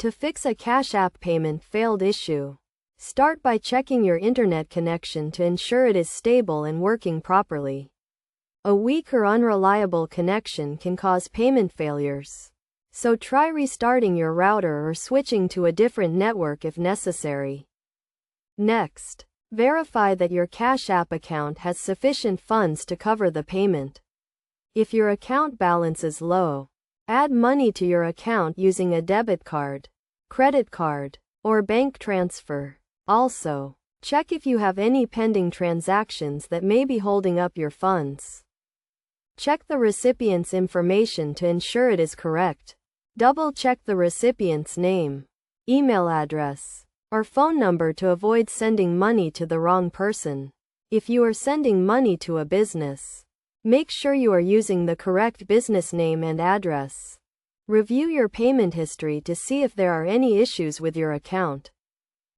To fix a Cash App payment failed issue, start by checking your internet connection to ensure it is stable and working properly. A weak or unreliable connection can cause payment failures, so try restarting your router or switching to a different network if necessary. Next, verify that your Cash App account has sufficient funds to cover the payment. If your account balance is low, add money to your account using a debit card, credit card, or bank transfer. Also, check if you have any pending transactions that may be holding up your funds. Check the recipient's information to ensure it is correct. Double-check the recipient's name, email address, or phone number to avoid sending money to the wrong person. If you are sending money to a business, make sure you are using the correct business name and address. Review your payment history to see if there are any issues with your account.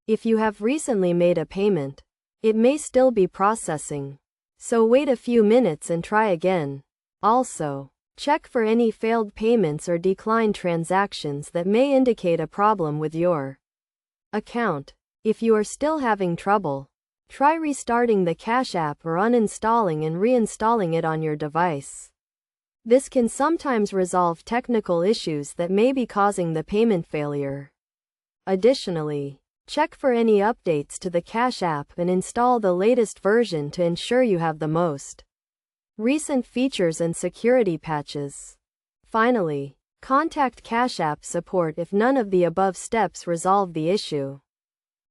If you have recently made a payment, it may still be processing, so wait a few minutes and try again. Also, check for any failed payments or declined transactions that may indicate a problem with your account. If you are still having trouble, try restarting the Cash App or uninstalling and reinstalling it on your device. This can sometimes resolve technical issues that may be causing the payment failure. Additionally, check for any updates to the Cash App and install the latest version to ensure you have the most recent features and security patches. Finally, contact Cash App support if none of the above steps resolve the issue.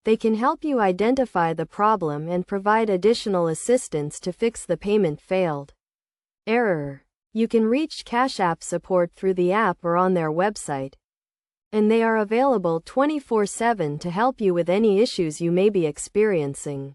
They can help you identify the problem and provide additional assistance to fix the payment failed error. You can reach Cash App support through the app or on their website, and they are available 24/7 to help you with any issues you may be experiencing.